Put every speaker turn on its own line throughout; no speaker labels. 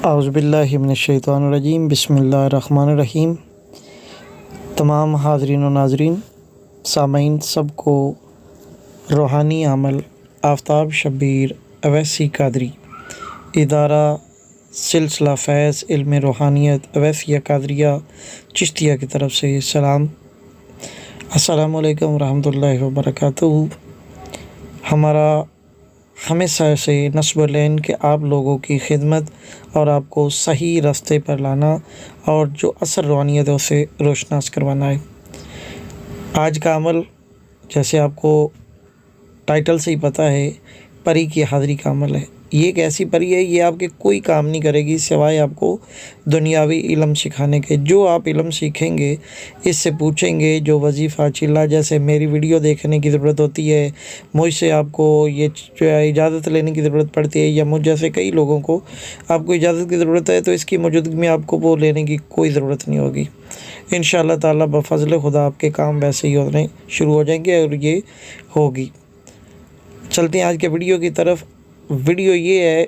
औज़ुबिल्लाहि मिनश्शैतानिर्रजीम बिस्मिल्लाहिर्रहमानिर्रहीम। तमाम हाज़रीन व नाज़रीन सामीन सबको रूहानी अमल आफ्ताब शब्बीर अवैसी कादरी इदारा सिलसिला फ़ैज़ इल्म रूहानियत अवैसिया कादरिया चिश्तिया की तरफ से सलाम। अस्सलामु अलैकुम रहमतुल्लाहि व बरकातुहू। हमारा हमेशा से नस्ब लेन के आप लोगों की खिदमत और आपको सही रास्ते पर लाना और जो असर रूहानियत है उसे रोशनास करवाना है। आज का अमल जैसे आपको टाइटल से ही पता है, परी की हाज़िरी का अमल है। ये एक ऐसी परी है, ये आपके कोई काम नहीं करेगी सिवाय आपको दुनियावी इल्म सिखाने के। जो आप इल्म सीखेंगे, इससे पूछेंगे जो वजीफ़ा चिल्ला, जैसे मेरी वीडियो देखने की ज़रूरत होती है, मुझसे आपको ये इजाज़त लेने की ज़रूरत पड़ती है, या मुझ जैसे कई लोगों को आपको इजाज़त की ज़रूरत है, तो इसकी मौजूदगी में आपको वो लेने की कोई ज़रूरत नहीं होगी। इंशाअल्लाह ताला बफ़ज़ल खुदा आपके काम वैसे ही होने शुरू हो जाएंगे और ये होगी। चलते हैं आज के वीडियो की तरफ। वीडियो ये है,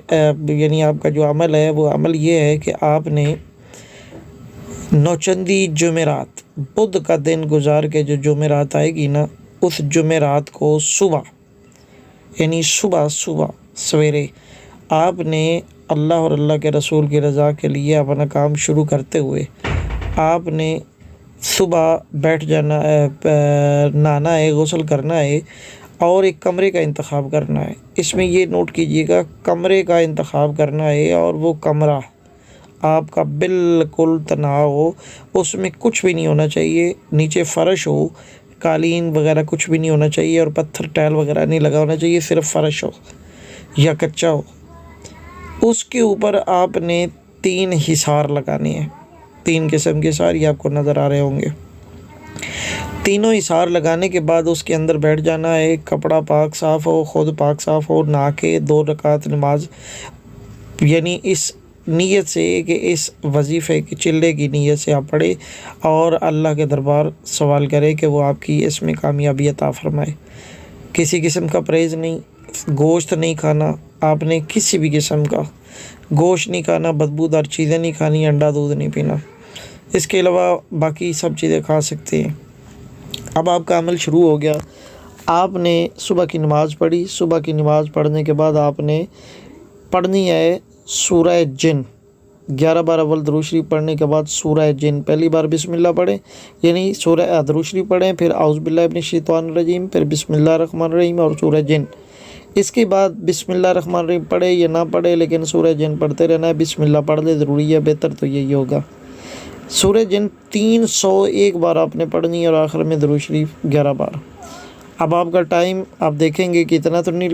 यानी आपका जो अमल है वो अमल ये है कि आपने नौचंदी जुमेरात, बुध का दिन गुजार के जो जुमेरात आएगी ना, उस जुमेरात को सुबह यानी सुबह सवेरे आपने अल्लाह और अल्लाह के रसूल की रज़ा के लिए अपना काम शुरू करते हुए आपने सुबह बैठ जाना है, नहाना है, गुस्ल करना है और एक कमरे का इंतखाब करना है। इसमें ये नोट कीजिएगा, कमरे का इंतखाब करना है और वो कमरा आपका बिल्कुल तनाव हो, उसमें कुछ भी नहीं होना चाहिए, नीचे फ़र्श हो, कालीन वगैरह कुछ भी नहीं होना चाहिए और पत्थर टाइल वगैरह नहीं लगा होना चाहिए, सिर्फ फ़र्श हो या कच्चा हो। उसके ऊपर आपने 3 हिसार लगाने हैं। 3 किस्म के हिसार ये आपको नज़र आ रहे होंगे। तीनों हिसार लगाने के बाद उसके अंदर बैठ जाना है। कपड़ा पाक साफ़ हो, ख़ुद पाक साफ़ हो, नहा के 2 रकात नमाज, यानी इस नीयत से कि इस वजीफ़े की चिल्ले की नीयत से आप पढ़े और अल्लाह के दरबार सवाल करें कि वो आपकी इसमें कामयाबी अता फ़रमाए। किसी किस्म का परहेज़ नहीं, गोश्त नहीं खाना आपने, किसी भी किस्म का गोश्त नहीं खाना, बदबूदार चीज़ें नहीं खानी, अंडा दूध नहीं पीना। इसके अलावा बाकी सब चीज़ें खा सकते हैं। अब आपका अमल शुरू हो गया। आपने सुबह की नमाज़ पढ़ी। सुबह की नमाज़ पढ़ने के बाद आपने पढ़नी है सूरह जिन। 11 बार अव्वल दुरूद शरीफ पढ़ने के बाद सूरह जिन, पहली बार बिस्मिल्लाह पढ़ें, यानी सूरह दुरूद शरीफ पढ़ें, फिर औज़ुबिल्लाहि मिनश्शैतानिर्रजीम, फिर बिस्मिल्लाहिर्रहमानिर्रहीम और सूरह जिन। इसके बाद बिस्मिल्लाहिर्रहमानिर्रहीम पढ़े या ना पढ़े, लेकिन सूरह जिन पढ़ते रहना है। बिस्मिल्लाह पढ़ ले, ज़रूरी है, बेहतर तो यही होगा। सूरह जिन 301 बार आपने पढ़नी है और आखिर में दुरूद शरीफ 11 बार। अब आपका टाइम आप देखेंगे कि इतना तो नहीं,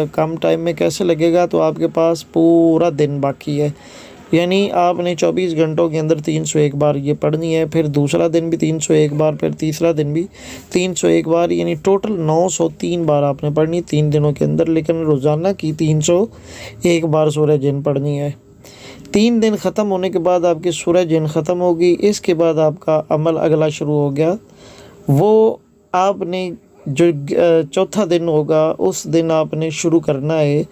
कम टाइम में कैसे लगेगा, तो आपके पास पूरा दिन बाकी है, यानी आपने 24 घंटों के अंदर 301 बार ये पढ़नी है। फिर दूसरा दिन भी 301 बार, फिर तीसरा दिन भी 301 बार, यानी टोटल 903 बार आपने पढ़नी 3 दिनों के अंदर। लेकिन रोज़ाना की 301 बार सूरह जिन पढ़नी है। 3 दिन ख़त्म होने के बाद आपकी सूरह जिन ख़त्म होगी। इसके बाद आपका अमल अगला शुरू हो गया। वो आपने जो चौथा दिन होगा उस दिन आपने शुरू करना है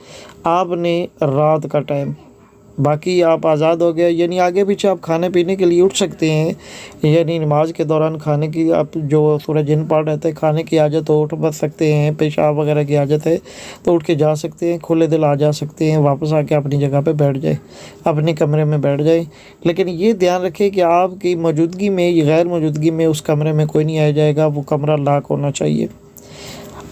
आपने रात का टाइम। बाकी आप आज़ाद हो गए, यानी आगे पीछे आप खाने पीने के लिए उठ सकते हैं, यानी नमाज के दौरान खाने की, आप जो सूरह जिन पढ़ रहे थे, खाने की आदत हो उठ बच सकते हैं, पेशाब वगैरह की आदत है तो उठ के जा सकते हैं, खुले दिल आ जा सकते हैं, वापस आके अपनी जगह पे बैठ जाए, अपने कमरे में बैठ जाए। लेकिन ये ध्यान रखें कि आपकी मौजूदगी में या गैर मौजूदगी में उस कमरे में कोई नहीं आ जाएगा, वो कमरा लॉक होना चाहिए।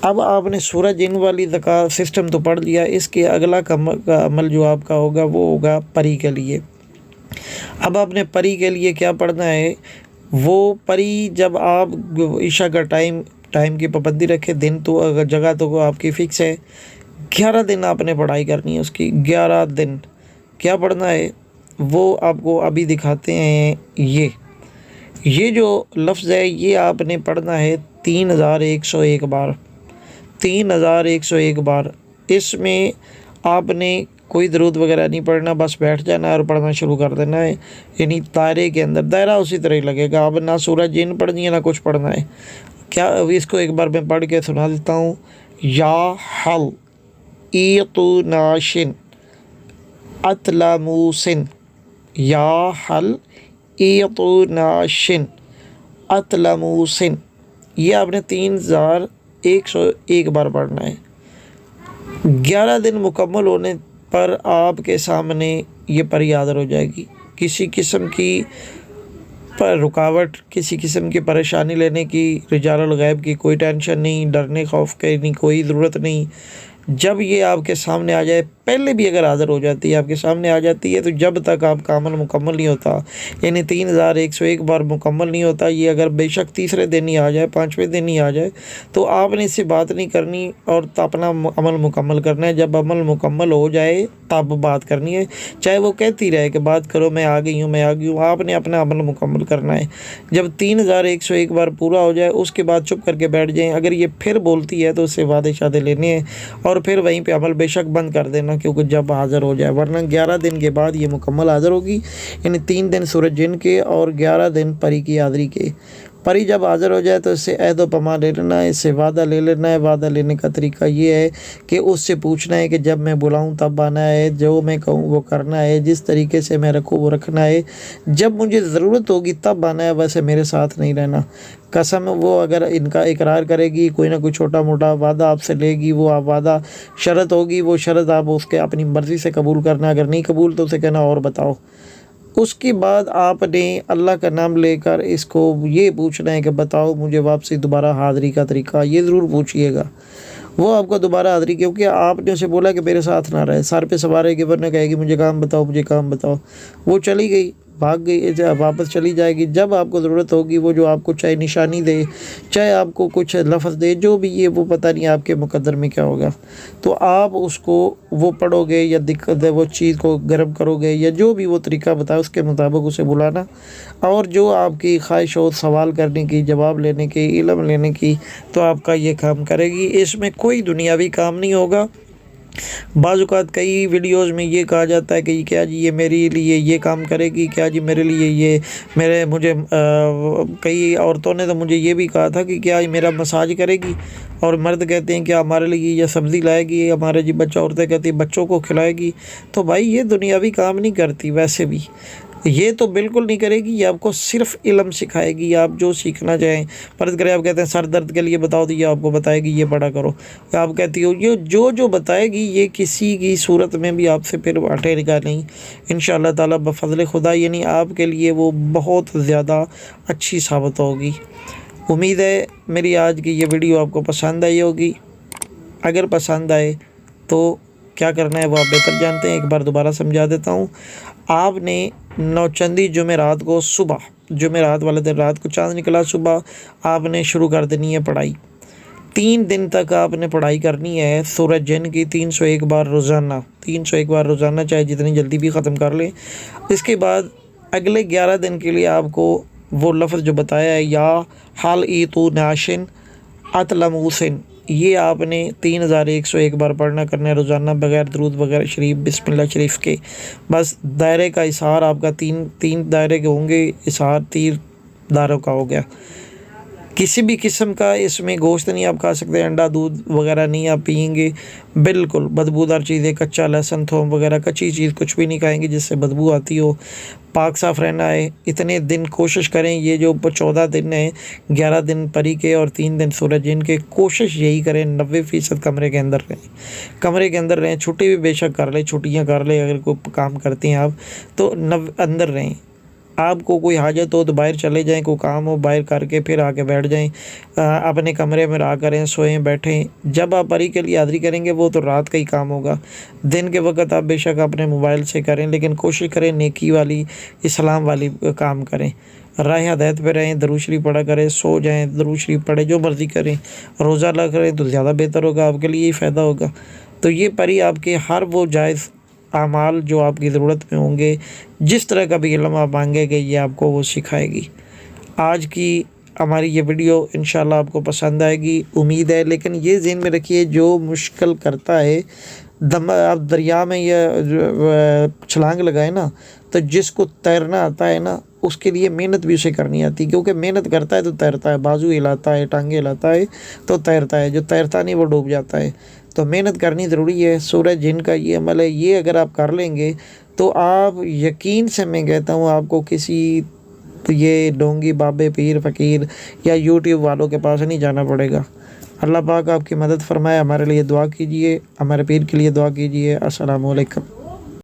अब आपने सूरह जिन वाली ज़कात सिस्टम तो पढ़ लिया। इसके अगला का अमल जो आपका होगा वो होगा परी के लिए। अब आपने परी के लिए क्या पढ़ना है, वो परी जब आप ईशा का टाइम की पाबंदी रखें, दिन तो अगर जगह तो आपकी फ़िक्स है, 11 दिन आपने पढ़ाई करनी है उसकी। 11 दिन क्या पढ़ना है वो आपको अभी दिखाते हैं। ये जो लफ्ज़ है ये आपने पढ़ना है 3101 बार। 3101 बार। इसमें आपने कोई दरूद वगैरह नहीं पढ़ना, बस बैठ जाना है और पढ़ना शुरू कर देना है, यानी दायरे के अंदर। दायरा उसी तरह ही लगेगा। अब ना सूरह जिन पढ़नी है ना कुछ पढ़ना है। क्या इसको एक बार मैं पढ़ के सुना देता हूँ। या हल ईतु नाशिन अतला मूसिन या हल ईतुनाशिन अतलमूसिन। ये आपने 3101 बार पढ़ना है। 11 दिन मुकम्मल होने पर आपके सामने ये परी हाज़िर हो जाएगी। किसी किस्म की पर रुकावट, किसी किस्म की परेशानी लेने की, रिजालुल गैब की कोई टेंशन नहीं, डरने खौफ की कोई ज़रूरत नहीं। जब ये आपके सामने आ जाए, पहले भी अगर हाज़िर हो जाती है, आपके सामने आ जाती है, तो जब तक आपका अमल मुकम्मल नहीं होता, यानी 3101 बार मुकम्मल नहीं होता, ये अगर बेशक तीसरे दिन ही आ जाए, 5वें दिन ही आ जाए, तो आपने इससे बात नहीं करनी और अपना अमल मुकम्मल करना है। जब अमल मुकम्मल हो जाए तब बात करनी है, चाहे वो कहती रहे कि बात करो, मैं आ गई हूँ, मैं आ गई हूँ, आपने अपना अमल मुकम्मल करना है। जब 3101 बार पूरा हो जाए, उसके बाद चुप करके बैठ जाएँ। अगर ये फिर बोलती है तो उससे वादे शादे लेने हैं और फिर वहीं पे अमल बेशक बंद कर देना, क्योंकि जब हाज़िर हो जाए, वरना 11 दिन के बाद ये मुकम्मल हाज़िर होगी। यानी 3 दिन सूरज जिन के और 11 दिन परी की हाज़िरी के। परी जब हाज़िर हो जाए तो इससे अहद व पैमान ले लेना है, इससे वादा ले लेना है। वादा लेने का तरीका ये है कि उससे पूछना है कि जब मैं बुलाऊं तब आना है, जो मैं कहूं वो करना है, जिस तरीके से मैं रखूं वो रखना है, जब मुझे ज़रूरत होगी तब आना है, वैसे मेरे साथ नहीं रहना। कसम वो अगर इनका इकरार करेगी, कोई ना कोई छोटा मोटा वादा आपसे लेगी, वो आप वादा शर्त होगी, वो शर्त आप उसके अपनी मर्ज़ी से कबूल करना। अगर नहीं कबूल तो उसे कहना और बताओ। उसके बाद आपने अल्लाह का नाम लेकर इसको ये पूछना है कि बताओ मुझे वापसी दोबारा हाज़िरी का तरीका, ये ज़रूर पूछिएगा। वो आपको दोबारा हाज़िरी, क्योंकि आपने उसे बोला कि मेरे साथ ना रहे, सर पे सवार है कि वरना कहेगी मुझे काम बताओ, मुझे काम बताओ। वो चली गई, भाग गई, वापस चली जाएगी। जब आपको ज़रूरत होगी, वो जो आपको चाहे निशानी दे, चाहे आपको कुछ लफ्ज़ दे, जो भी ये, वो पता नहीं आपके मुकद्दर में क्या होगा, तो आप उसको वो पढ़ोगे या दिक्कत है वो चीज़ को गर्म करोगे, या जो भी वो तरीका बताए उसके मुताबिक उसे बुलाना। और जो आपकी ख्वाहिश हो सवाल करने की, जवाब लेने की, इल्म लेने की, तो आपका ये काम करेगी। इसमें कोई दुनियावी काम नहीं होगा। बाज़ कई वीडियोज़ में ये कहा जाता है कि क्या जी ये मेरे लिए ये काम करेगी, क्या जी मेरे लिए ये मुझे कई औरतों ने तो मुझे ये भी कहा था कि क्या ये मेरा मसाज करेगी, और मर्द कहते हैं क्या हमारे लिए ये सब्ज़ी लाएगी, हमारे जी औरतें कहती हैं बच्चों को खिलाएगी। तो भाई ये दुनियावी काम नहीं करती, वैसे भी ये तो बिल्कुल नहीं करेगी। ये आपको सिर्फ़ इल्म सिखाएगी, आप जो सीखना चाहें। फ़र्ज़ करें आप कहते हैं सर दर्द के लिए बताओ, तो ये आपको बताएगी ये पढ़ा करो। आप कहती हो ये जो बताएगी, ये किसी की सूरत में भी आपसे फिर हटेगा नहीं इंशाअल्लाह ताला बफ़ज़्ल खुदा। यानी आपके लिए वो बहुत ज़्यादा अच्छी साबित होगी। उम्मीद है मेरी आज की ये वीडियो आपको पसंद आई होगी। अगर पसंद आए तो क्या करना है वो आप बेहतर जानते हैं, एक बार दोबारा समझा देता हूँ। आपने नौचंदी जुमेरात को सुबह, जुमेरात वाले दिन रात को चाँद निकला, सुबह आपने शुरू कर देनी है पढ़ाई। 3 दिन तक आपने पढ़ाई करनी है सूरज जिन की 301 बार रोज़ाना, 301 बार रोज़ाना, चाहे जितनी जल्दी भी ख़त्म कर लें। इसके बाद अगले 11 दिन के लिए आपको वो लफ्ज़ जो बताया है, या हाल ईतुनाशिन अतलमूसिन, ये आपने 3101 बार पढ़ना करना है रोज़ाना, बग़ैर दरूद वगैरह शरीफ बिस्मिल्लाह शरीफ के। बस दायरे का इशार आपका तीन दायरे के होंगे, इशार 3 दायरों का हो गया। किसी भी किस्म का इसमें गोश्त नहीं आप खा सकते, अंडा दूध वगैरह नहीं आप पियेंगे, बिल्कुल बदबूदार चीज़ें, कच्चा लहसुन थोम वगैरह कच्ची चीज़ कुछ भी नहीं खाएंगे जिससे बदबू आती हो। पाक साफ़ रहना है। इतने दिन कोशिश करें, ये जो 14 दिन हैं, 11 दिन परी के और 3 दिन सूरज जिन के, कोशिश यही करें 90% कमरे के अंदर रहें, कमरे के अंदर रहें। छुट्टी भी बेशक कर लें, छुट्टियाँ कर लें, अगर कोई काम करते हैं आप तो अंदर रहें। आपको कोई हाजत हो तो बाहर चले जाएं, कोई काम हो बाहर करके फिर आके बैठ जाएं, अपने कमरे में रहा करें, सोएं बैठें। जब आप परी के लिए हाज़िरी करेंगे वो तो रात का ही काम होगा। दिन के वक्त आप बेशक अपने मोबाइल से करें, लेकिन कोशिश करें नेकी वाली, इस्लाम वाली काम करें। राह हदायत पे रहें, दरूद शरीफ पढ़ा करें, सो जाएँ, दरूद शरीफ पढ़ें, जो मर्ज़ी करें। रोज़ा लग करें तो ज़्यादा बेहतर होगा, आपके लिए ही फ़ायदा होगा। तो ये परी आपके हर वो जायज़ आमाल जो आपकी ज़रूरत में होंगे, जिस तरह का भी इल्म आप मांगेंगे, ये आपको वो सिखाएगी। आज की हमारी ये वीडियो इंशाल्लाह आपको पसंद आएगी, उम्मीद है। लेकिन ये ज़हन में रखिए, जो मुश्किल करता है आप दरिया में या छलांग लगाए ना, तो जिसको तैरना आता है ना, उसके लिए मेहनत भी उसे करनी आती है, क्योंकि मेहनत करता है तो तैरता है, बाजू हिलाता है, टांगे हिलाता है तो तैरता है, जो तैरता नहीं वो डूब जाता है। तो मेहनत करनी ज़रूरी है। सूरज जिन का ये अमल है, ये अगर आप कर लेंगे तो आप यकीन से मैं कहता हूँ आपको किसी ये ढोंगी बाबे पीर फ़कीर या यूट्यूब वालों के पास नहीं जाना पड़ेगा। अल्लाह पाक आपकी मदद फ़रमाए। हमारे लिए दुआ कीजिए, हमारे पीर के लिए दुआ कीजिए। अस्सलामु अलैकुम।